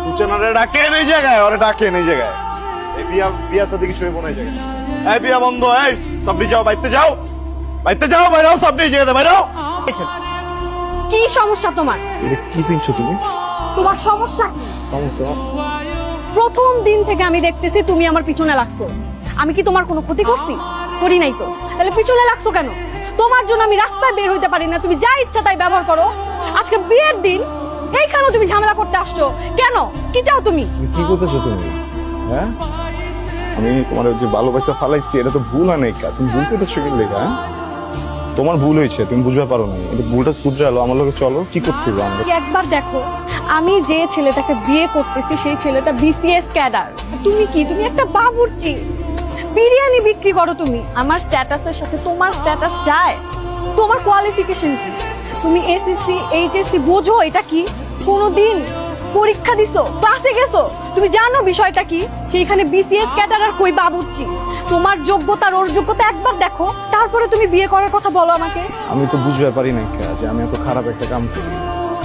সূচনারে ডাকে নেই জায়গায়, ওরে ডাকে নেই জায়গায়। এই বিয়া সাথে কিছু হইব না জায়গায়। এই বিয়া বন্ধ, এই সবনি যাও, বাইতে যাও, বাইতে যাও, বাইরেও সবনি জায়গাতে বাইরেও। কি সমস্যা তোমার? কি পিনছো তুমি? তোমার সমস্যা কি? সমস্যা প্রথম দিন থেকে আমি দেখতেছি তুমি আমার পিছনে লাগছো। আমি কি তোমার কোনো ক্ষতি করছি? করি নাই তো, তাহলে পিছনে লাগছো কেন? তোমার জন্য আমি রাস্তায় বের হইতে পারি না, তুমি যা ইচ্ছা তাই ব্যবহার করো। আজকে বিয়ের দিন, এইখানে তুমি ঝামেলা করতে আসছো কেন? কি চাও তুমি? কি করতেছো তুমি? হ্যাঁ, আমি তোমার যে ভালোবাসা ফালাইছি, এটা তো ভুল হয় নাই। তুমি ভুল করতেছো কি লেখা? তোমার ভুল হয়েছে, তুমি বুঝতে পারো না। এটা ভুলটা শুধরালো, আমার লোকে চলো, কি করতে হবে আমরা? একবার দেখো, আমি যে ছেলেটাকে বিয়ে করতেছি সেই ছেলেটা বিসিএস ক্যাডার। তুমি কি? তুমি একটা বাবুর্চি, বিরিয়ানি বিক্রি করো তুমি। আমার স্ট্যাটাসের সাথে তোমার স্ট্যাটাস যায়? তোমার কোয়ালিফিকেশন কি? তুমি এসএসসি এইচএসসি বোঝো এটা কি? কোনোদিন পরীক্ষা দিছো, ক্লাসে গেছো? তুমি জানো বিষয়টা কি? সেইখানে বিসিএস ক্যাডার আর কই বাবুর্চি। তোমার যোগ্যতা আর ওর যোগ্যতা একবার দেখো, তারপরে তুমি বিয়ে করার কথা বলো আমাকে। আমি তো বুঝতে পারি না যে আমি এত খারাপ একটা কাম করি।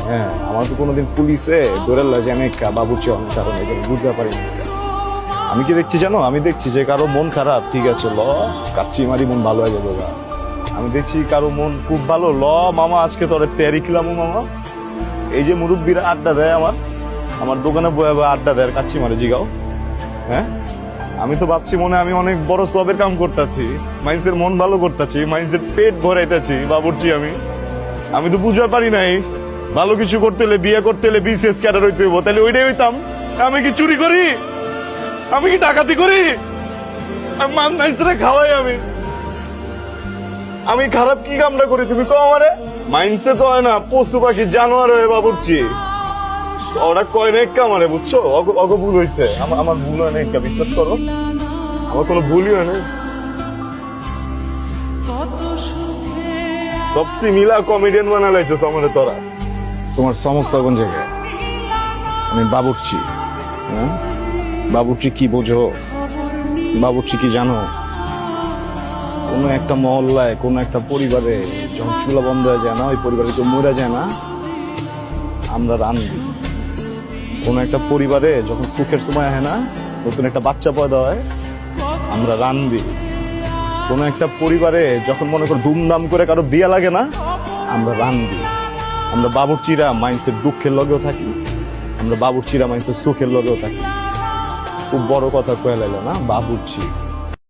হ্যাঁ, আমার তো কোনোদিন পুলিশে ধরে যে আমি বাবুর্চি অনেক কারণ বুঝতে পারি না। আমি কি দেখছি জানো? আমি দেখছি যে কারো মন খারাপ, ঠিক আছে, ল কাচ্চি মারি মন ভালো হয়ে যাবে। আমি দেখছি কারো মন খুব ভালো, ল মামা আজকে তোরে তেয়ারি খেলাম মামা। এই যে মুরব্বীরা আড্ডা দেয়, আমার দোকানে বয়ে আড্ডা দেয়, কাচ্চি মারে জিগাও। হ্যাঁ, আমি তো ভাবছি মনে আমি অনেক বড় সবের কাম করতেছি, মাইন্সের মন ভালো করতেছি, মাইন্সের পেট ভরাইতেছি বাবুর্চি। আমি তো বুঝতে পারি নাই ভালো কিছু করতে হলে, বিয়ে করতে হলে বিসিএস ক্যাডার হইতে হইব। তাহলে ওইটাই হইতাম। আমি কি চুরি করি? আমি কি ডাকাতি করি? মাইন্সেরা খাওয়াই আমি খারাপ কি কামটা করি তুমি কো আমারে? মাইন্সে তো হয় না, পশু পাখি জানোয়ার হয়ে বাবুর্চি। ওরা কয় না কামারে, বুঝছো? অগ ভুল হয়েছে, আমার ভুল হয় না, বিশ্বাস করো, আমার কোনো ভুলই হয় না। সত্যি মিলা কমেডিয়ান বানালাইছো আমারে তোরা। তোমার সমস্যা কোন জায়গায়? আমি বাবুর্চি। হ্যাঁ, বাবুর্চি কি বোঝো? বাবুর্চি কি জানো? কোনো একটা মহল্লায়, কোনো একটা পরিবারে যখন চুলা বন্ধ হয়ে যায় না, ওই পরিবারে কেউ মরে যায় না, আমরা রান্ধি। কোনো একটা পরিবারে যখন সুখের সময় হয় না, নতুন একটা বাচ্চা পয়দা হয়, আমরা রান্ধি। কোনো একটা পরিবারে যখন মনে করো ধুমধাম করে কারো বিয়ে লাগে না, আমরা রান্ধি। আমরা বাবুর্চিরা মাইন্সের দুঃখের লগেও থাকি, আমরা বাবুর্চিরা মাইন্সের সুখের লগেও থাকি। খুব বড় কথা কয়ে লাইলো না, বাবুর্চি।